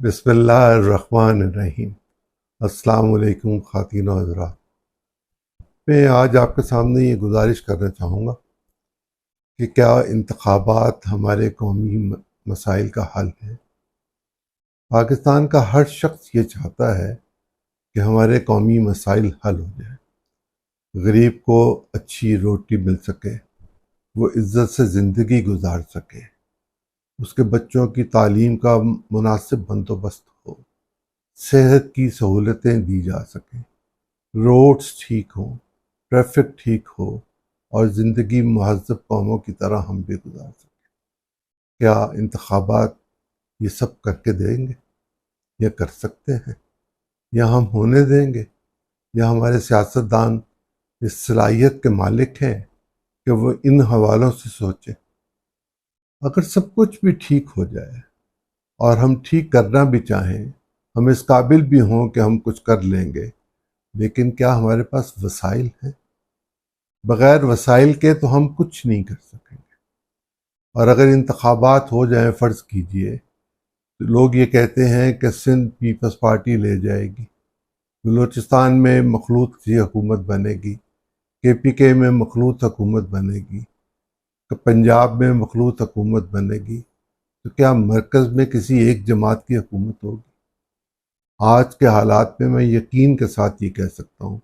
بسم اللہ الرحمن الرحیم۔ السلام علیکم خواتین و حضرات۔ میں آج آپ کے سامنے یہ گزارش کرنا چاہوں گا کہ کیا انتخابات ہمارے قومی مسائل کا حل ہے؟ پاکستان کا ہر شخص یہ چاہتا ہے کہ ہمارے قومی مسائل حل ہو جائیں، غریب کو اچھی روٹی مل سکے، وہ عزت سے زندگی گزار سکے، اس کے بچوں کی تعلیم کا مناسب بندوبست ہو، صحت کی سہولتیں دی جا سکیں، روڈز ٹھیک ہوں، ٹریفک ٹھیک ہو اور زندگی مہذب قوموں کی طرح ہم بھی گزار سکیں۔ کیا انتخابات یہ سب کر کے دیں گے؟ یا کر سکتے ہیں؟ یا ہم ہونے دیں گے؟ یا ہمارے سیاستدان اس صلاحیت کے مالک ہیں کہ وہ ان حوالوں سے سوچیں؟ اگر سب کچھ بھی ٹھیک ہو جائے اور ہم ٹھیک کرنا بھی چاہیں، ہم اس قابل بھی ہوں کہ ہم کچھ کر لیں گے، لیکن کیا ہمارے پاس وسائل ہیں؟ بغیر وسائل کے تو ہم کچھ نہیں کر سکیں گے۔ اور اگر انتخابات ہو جائیں، فرض کیجئے، تو لوگ یہ کہتے ہیں کہ سندھ پیپلز پارٹی لے جائے گی، بلوچستان میں مخلوط سی حکومت بنے گی، KPK میں مخلوط حکومت بنے گی، پنجاب میں مخلوط حکومت بنے گی، تو کیا مرکز میں کسی ایک جماعت کی حکومت ہوگی؟ آج کے حالات میں میں یقین کے ساتھ یہ کہہ سکتا ہوں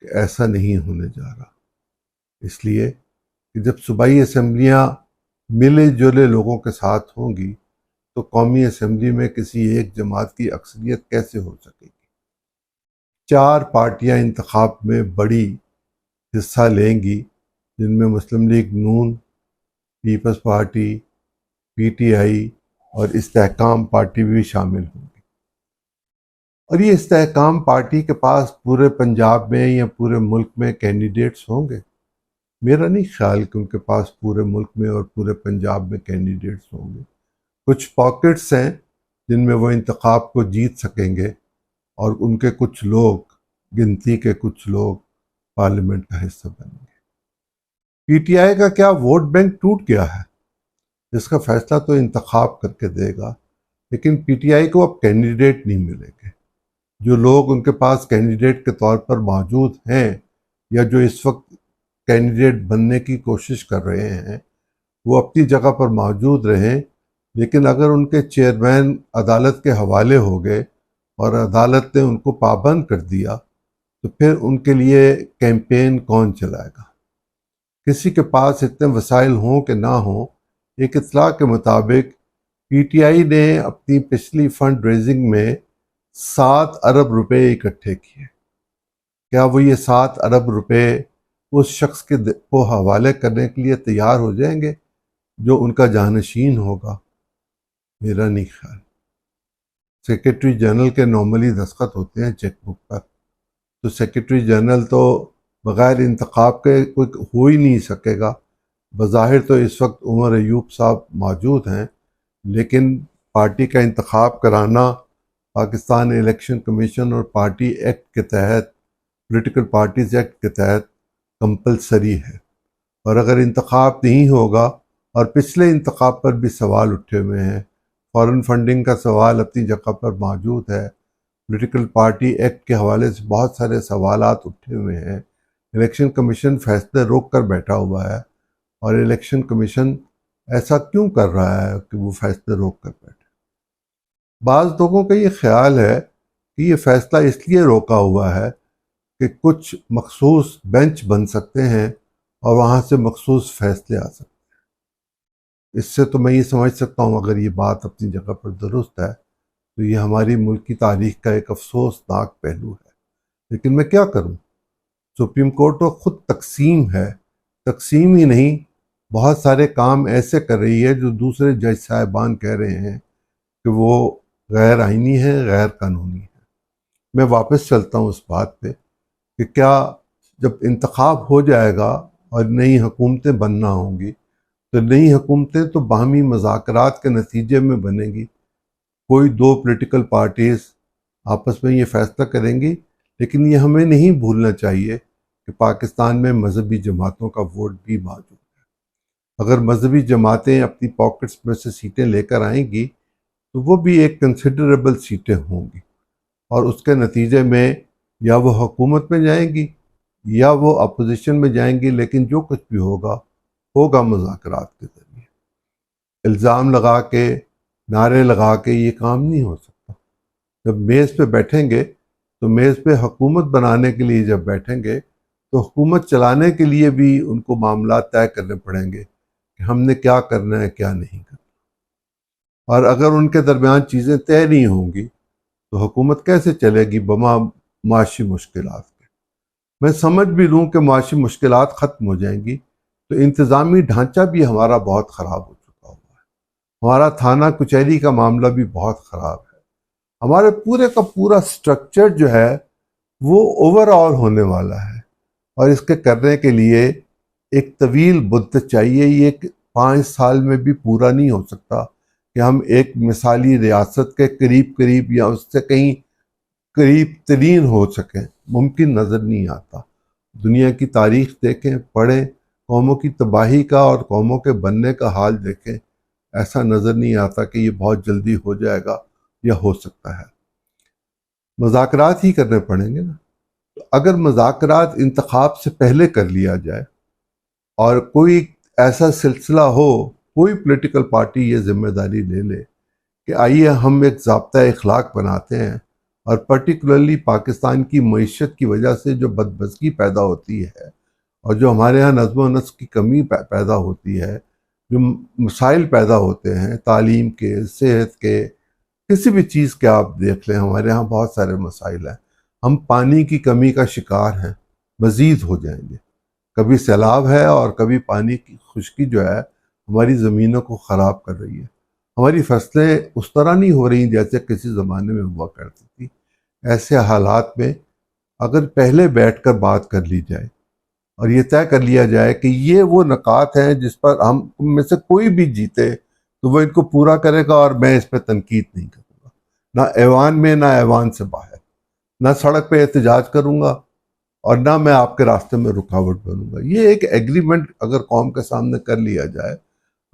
کہ ایسا نہیں ہونے جا رہا، اس لیے کہ جب صوبائی اسمبلیاں ملے جلے لوگوں کے ساتھ ہوں گی تو قومی اسمبلی میں کسی ایک جماعت کی اکثریت کیسے ہو سکے گی؟ 4 پارٹیاں انتخاب میں بڑی حصہ لیں گی، جن میں مسلم لیگ نون، پیپلز پارٹی، PTI اور استحکام پارٹی بھی شامل ہوں گی۔ اور یہ استحکام پارٹی کے پاس پورے پنجاب میں یا پورے ملک میں کینڈیڈیٹس ہوں گے؟ میرا نہیں خیال کہ ان کے پاس پورے ملک میں اور پورے پنجاب میں کینڈیڈیٹس ہوں گے۔ کچھ پاکٹس ہیں جن میں وہ انتخاب کو جیت سکیں گے، اور ان کے کچھ لوگ، گنتی کے کچھ لوگ، پارلیمنٹ کا حصہ بنیں گے۔ PTI کا کیا ووٹ بینک ٹوٹ گیا ہے؟ اس کا فیصلہ تو انتخاب کر کے دے گا، لیکن PTI کو اب کینڈیڈیٹ نہیں ملیں گے۔ جو لوگ ان کے پاس کینڈیڈیٹ کے طور پر موجود ہیں یا جو اس وقت کینڈیڈیٹ بننے کی کوشش کر رہے ہیں، وہ اپنی جگہ پر موجود رہیں، لیکن اگر ان کے چیئرمین عدالت کے حوالے ہو گئے اور عدالت نے ان کو پابند کر دیا، تو پھر ان کے لیے کیمپین کون چلائے گا؟ کسی کے پاس اتنے وسائل ہوں کہ نہ ہوں، ایک اطلاع کے مطابق PTI نے اپنی پچھلی فنڈ ریزنگ میں 7 ارب روپے اکٹھے کیے۔ کیا وہ یہ 7 ارب روپے اس شخص کو حوالے کرنے کے لیے تیار ہو جائیں گے جو ان کا جانشین ہوگا؟ میرا نہیں خیال۔ سیکرٹری جنرل کے نارملی دستخط ہوتے ہیں چیک بک پر، تو سیکرٹری جنرل تو بغیر انتخاب کے کوئی ہو ہی نہیں سکے گا۔ بظاہر تو اس وقت عمر ایوب صاحب موجود ہیں، لیکن پارٹی کا انتخاب کرانا پاکستان الیکشن کمیشن اور پارٹی ایکٹ کے تحت، پولیٹیکل پارٹیز ایکٹ کے تحت کمپلسری ہے۔ اور اگر انتخاب نہیں ہوگا، اور پچھلے انتخاب پر بھی سوال اٹھے ہوئے ہیں، فارن فنڈنگ کا سوال اپنی جگہ پر موجود ہے، پولیٹیکل پارٹی ایکٹ کے حوالے سے بہت سارے سوالات اٹھے ہوئے ہیں، الیکشن کمیشن فیصلے روک کر بیٹھا ہوا ہے، اور الیکشن کمیشن ایسا کیوں کر رہا ہے کہ وہ فیصلے روک کر بیٹھے؟ بعض لوگوں کا یہ خیال ہے کہ یہ فیصلہ اس لیے روکا ہوا ہے کہ کچھ مخصوص بینچ بن سکتے ہیں اور وہاں سے مخصوص فیصلے آ سکتے ہیں۔ اس سے تو میں یہ سمجھ سکتا ہوں، اگر یہ بات اپنی جگہ پر درست ہے، تو یہ ہماری ملک کی تاریخ کا ایک افسوسناک پہلو ہے۔ لیکن میں کیا کروں؟ سپریم کورٹ تو خود تقسیم ہے، تقسیم ہی نہیں، بہت سارے کام ایسے کر رہی ہے جو دوسرے جج صاحبان کہہ رہے ہیں کہ وہ غیر آئینی ہے، غیر قانونی ہے۔ میں واپس چلتا ہوں اس بات پہ کہ کیا جب انتخاب ہو جائے گا اور نئی حکومتیں بننا ہوں گی، تو نئی حکومتیں تو باہمی مذاکرات کے نتیجے میں بنیں گی۔ کوئی 2 پولیٹیکل پارٹیز آپس میں یہ فیصلہ کریں گی، لیکن یہ ہمیں نہیں بھولنا چاہیے کہ پاکستان میں مذہبی جماعتوں کا ووٹ بھی موجود ہے۔ اگر مذہبی جماعتیں اپنی پاکٹس میں سے سیٹیں لے کر آئیں گی، تو وہ بھی ایک کنسیڈریبل سیٹیں ہوں گی، اور اس کے نتیجے میں یا وہ حکومت میں جائیں گی یا وہ اپوزیشن میں جائیں گی، لیکن جو کچھ بھی ہوگا مذاکرات کے ذریعے۔ الزام لگا کے، نعرے لگا کے یہ کام نہیں ہو سکتا۔ جب میز پہ بیٹھیں گے تو میز پہ حکومت بنانے کے لیے جب بیٹھیں گے تو حکومت چلانے کے لیے بھی ان کو معاملات طے کرنے پڑیں گے کہ ہم نے کیا کرنا ہے، کیا نہیں کرنا۔ اور اگر ان کے درمیان چیزیں طے نہیں ہوں گی تو حکومت کیسے چلے گی بما معاشی مشکلات کے؟ میں سمجھ بھی لوں کہ معاشی مشکلات ختم ہو جائیں گی تو انتظامی ڈھانچہ بھی ہمارا بہت خراب ہو چکا ہوا ہے، ہمارا تھانہ کچہری کا معاملہ بھی بہت خراب ہے، ہمارے پورے کا پورا سٹرکچر جو ہے وہ اوور آل ہونے والا ہے، اور اس کے کرنے کے لیے ایک طویل مدت چاہیے۔ یہ 5 سال میں بھی پورا نہیں ہو سکتا کہ ہم ایک مثالی ریاست کے قریب یا اس سے کہیں قریب ترین ہو سکیں، ممکن نظر نہیں آتا۔ دنیا کی تاریخ دیکھیں، پڑھیں، قوموں کی تباہی کا اور قوموں کے بننے کا حال دیکھیں، ایسا نظر نہیں آتا کہ یہ بہت جلدی ہو جائے گا یا ہو سکتا ہے۔ مذاکرات ہی کرنے پڑیں گے نا۔ تو اگر مذاکرات انتخاب سے پہلے کر لیا جائے اور کوئی ایسا سلسلہ ہو، کوئی پولیٹیکل پارٹی یہ ذمہ داری لے لے کہ آئیے ہم ایک ضابطہ اخلاق بناتے ہیں، اور پرٹیکولرلی پاکستان کی معیشت کی وجہ سے جو بدمزگی پیدا ہوتی ہے اور جو ہمارے ہاں نظم و نسق کی کمی پیدا ہوتی ہے، جو مسائل پیدا ہوتے ہیں تعلیم کے، صحت کے، کسی بھی چیز کے آپ دیکھ لیں، ہمارے ہاں بہت سارے مسائل ہیں۔ ہم پانی کی کمی کا شکار ہیں، مزید ہو جائیں گے۔ کبھی سیلاب ہے اور کبھی پانی کی خشکی جو ہے ہماری زمینوں کو خراب کر رہی ہے۔ ہماری فصلیں اس طرح نہیں ہو رہی جیسے کسی زمانے میں ہوا کرتی تھی۔ ایسے حالات میں اگر پہلے بیٹھ کر بات کر لی جائے اور یہ طے کر لیا جائے کہ یہ وہ نکات ہیں جس پر ہم میں سے کوئی بھی جیتے تو وہ ان کو پورا کرے گا، اور میں اس پہ تنقید نہیں کروں گا، نہ ایوان میں نہ ایوان سے باہر، نہ سڑک پہ احتجاج کروں گا اور نہ میں آپ کے راستے میں رکاوٹ بنوں گا۔ یہ ایک ایگریمنٹ اگر قوم کے سامنے کر لیا جائے۔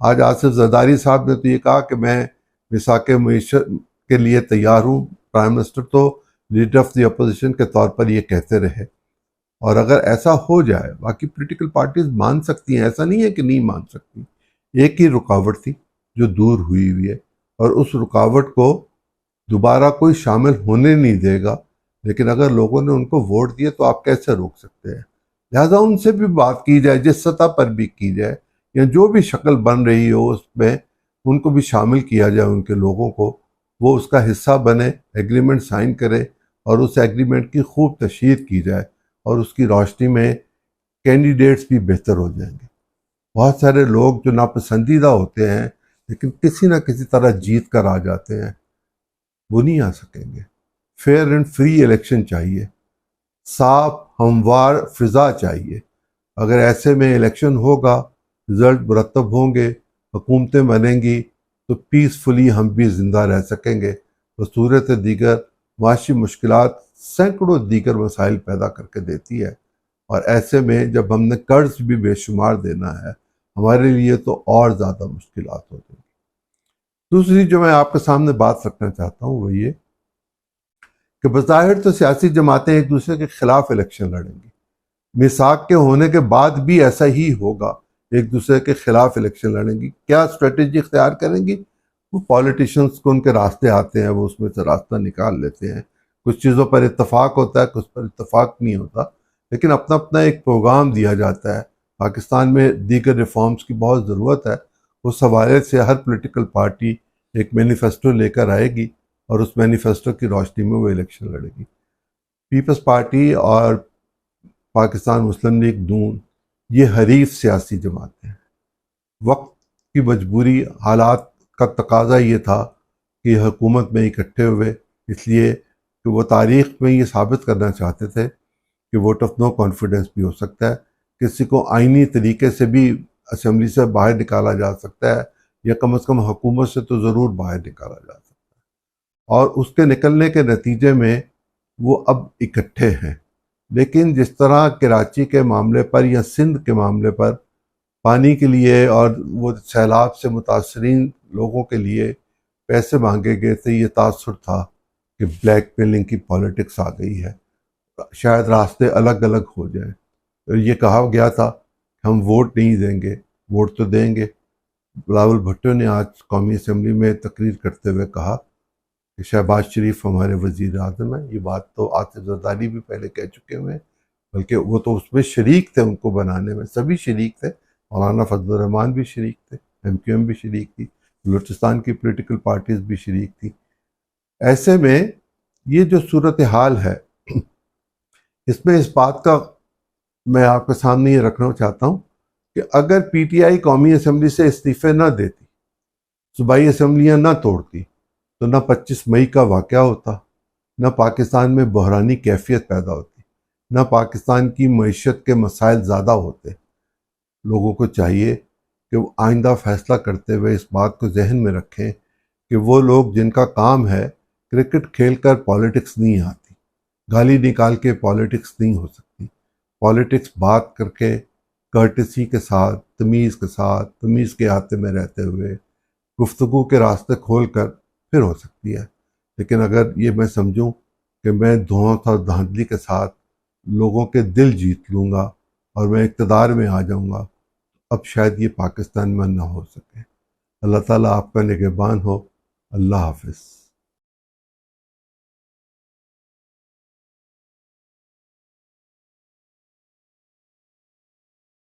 آج آصف زرداری صاحب نے تو یہ کہا کہ میں میثاق معیشت کے لیے تیار ہوں، پرائم منسٹر تو لیڈر آف دی اپوزیشن کے طور پر یہ کہتے رہے، اور اگر ایسا ہو جائے باقی پولیٹیکل پارٹیز مان سکتی ہیں، ایسا نہیں ہے کہ نہیں مان سکتی۔ ایک ہی رکاوٹ تھی جو دور ہوئی ہے، اور اس رکاوٹ کو دوبارہ کوئی شامل ہونے نہیں دے گا، لیکن اگر لوگوں نے ان کو ووٹ دیے تو آپ کیسے روک سکتے ہیں؟ لہٰذا ان سے بھی بات کی جائے، جس سطح پر بھی کی جائے، یا جو بھی شکل بن رہی ہو اس میں ان کو بھی شامل کیا جائے، ان کے لوگوں کو، وہ اس کا حصہ بنے، ایگریمنٹ سائن کرے، اور اس ایگریمنٹ کی خوب تشہیر کی جائے، اور اس کی روشنی میں کینڈیڈیٹس بھی بہتر ہو جائیں گے۔ بہت سارے لوگ جو ناپسندیدہ ہوتے ہیں لیکن کسی نہ کسی طرح جیت کر آ جاتے ہیں، وہ نہیں آ سکیں گے۔ فیئر اینڈ فری الیکشن چاہیے، صاف ہموار فضا چاہیے۔ اگر ایسے میں الیکشن ہوگا، رزلٹ مرتب ہوں گے، حکومتیں بنیں گی، تو پیسفلی ہم بھی زندہ رہ سکیں گے۔ بصورت دیگر معاشی مشکلات سینکڑوں دیگر مسائل پیدا کر کے دیتی ہے، اور ایسے میں جب ہم نے قرض بھی بے شمار دینا ہے ہمارے لیے تو اور زیادہ مشکلات ہو جائیں گی۔ دوسری جو میں آپ کے سامنے بات رکھنا چاہتا ہوں وہ یہ کہ بظاہر تو سیاسی جماعتیں ایک دوسرے کے خلاف الیکشن لڑیں گی، میثاق کے ہونے کے بعد بھی ایسا ہی ہوگا، ایک دوسرے کے خلاف الیکشن لڑیں گی۔ کیا اسٹریٹجی اختیار کریں گی؟ وہ پالیٹیشنز کو ان کے راستے آتے ہیں، وہ اس میں سے راستہ نکال لیتے ہیں۔ کچھ چیزوں پر اتفاق ہوتا ہے، کچھ پر اتفاق نہیں ہوتا، لیکن اپنا اپنا ایک پروگرام دیا جاتا ہے۔ پاکستان میں دیگر ریفارمز کی بہت ضرورت ہے، اس حوالے سے ہر پولیٹیکل پارٹی ایک مینیفیسٹو لے کر آئے گی، اور اس مینیفیسٹو کی روشنی میں وہ الیکشن لڑے گی۔ پیپلز پارٹی اور پاکستان مسلم لیگ نون یہ حریف سیاسی جماعتیں ہیں۔ وقت کی مجبوری، حالات کا تقاضا یہ تھا کہ حکومت میں اکٹھے ہوئے، اس لیے کہ وہ تاریخ میں یہ ثابت کرنا چاہتے تھے کہ ووٹ آف نو کانفیڈنس بھی ہو سکتا ہے، کسی کو آئینی طریقے سے بھی اسمبلی سے باہر نکالا جا سکتا ہے، یا کم از کم حکومت سے تو ضرور باہر نکالا جا سکتا ہے، اور اس کے نکلنے کے نتیجے میں وہ اب اکٹھے ہیں۔ لیکن جس طرح کراچی کے معاملے پر یا سندھ کے معاملے پر پانی کے لیے اور وہ سیلاب سے متاثرین لوگوں کے لیے پیسے مانگے گئے تھے، یہ تاثر تھا کہ بلیک میلنگ کی پالیٹکس آ گئی ہے، شاید راستے الگ الگ ہو جائیں۔ اور یہ کہا گیا تھا کہ ہم ووٹ نہیں دیں گے، ووٹ تو دیں گے۔ بلاول بھٹو نے آج قومی اسمبلی میں تقریر کرتے ہوئے کہا کہ شہباز شریف ہمارے وزیر اعظم ہیں۔ یہ بات تو آصف زرداری بھی پہلے کہہ چکے ہوئے ہیں، بلکہ وہ تو اس میں شریک تھے، ان کو بنانے میں سبھی شریک تھے، مولانا فضل الرحمان بھی شریک تھے، ایم کیو ایم بھی شریک تھی، بلوچستان کی پولیٹیکل پارٹیز بھی شریک تھی۔ ایسے میں یہ جو صورتحال ہے، اس میں اس بات کا میں آپ کے سامنے یہ رکھنا چاہتا ہوں کہ اگر پی ٹی آئی قومی اسمبلی سے استعفے نہ دیتی، صوبائی اسمبلیاں نہ توڑتی، تو نہ 25 مئی کا واقعہ ہوتا، نہ پاکستان میں بحرانی کیفیت پیدا ہوتی، نہ پاکستان کی معیشت کے مسائل زیادہ ہوتے۔ لوگوں کو چاہیے کہ وہ آئندہ فیصلہ کرتے ہوئے اس بات کو ذہن میں رکھیں کہ وہ لوگ جن کا کام ہے کرکٹ کھیل کر پالیٹکس نہیں آتی، گالی نکال کے پالیٹکس نہیں ہو سکتی۔ پالیٹکس بات کر کے، کرٹسی کے ساتھ، تمیز کے ساتھ، تمیز کے احاطے میں رہتے ہوئے، گفتگو کے راستے کھول کر پھر ہو سکتی ہے۔ لیکن اگر یہ میں سمجھوں کہ میں دھوس اور دھاندلی کے ساتھ لوگوں کے دل جیت لوں گا اور میں اقتدار میں آ جاؤں گا، اب شاید یہ پاکستان میں نہ ہو سکے۔ اللہ تعالیٰ آپ کا نگہبان ہو۔ اللہ حافظ۔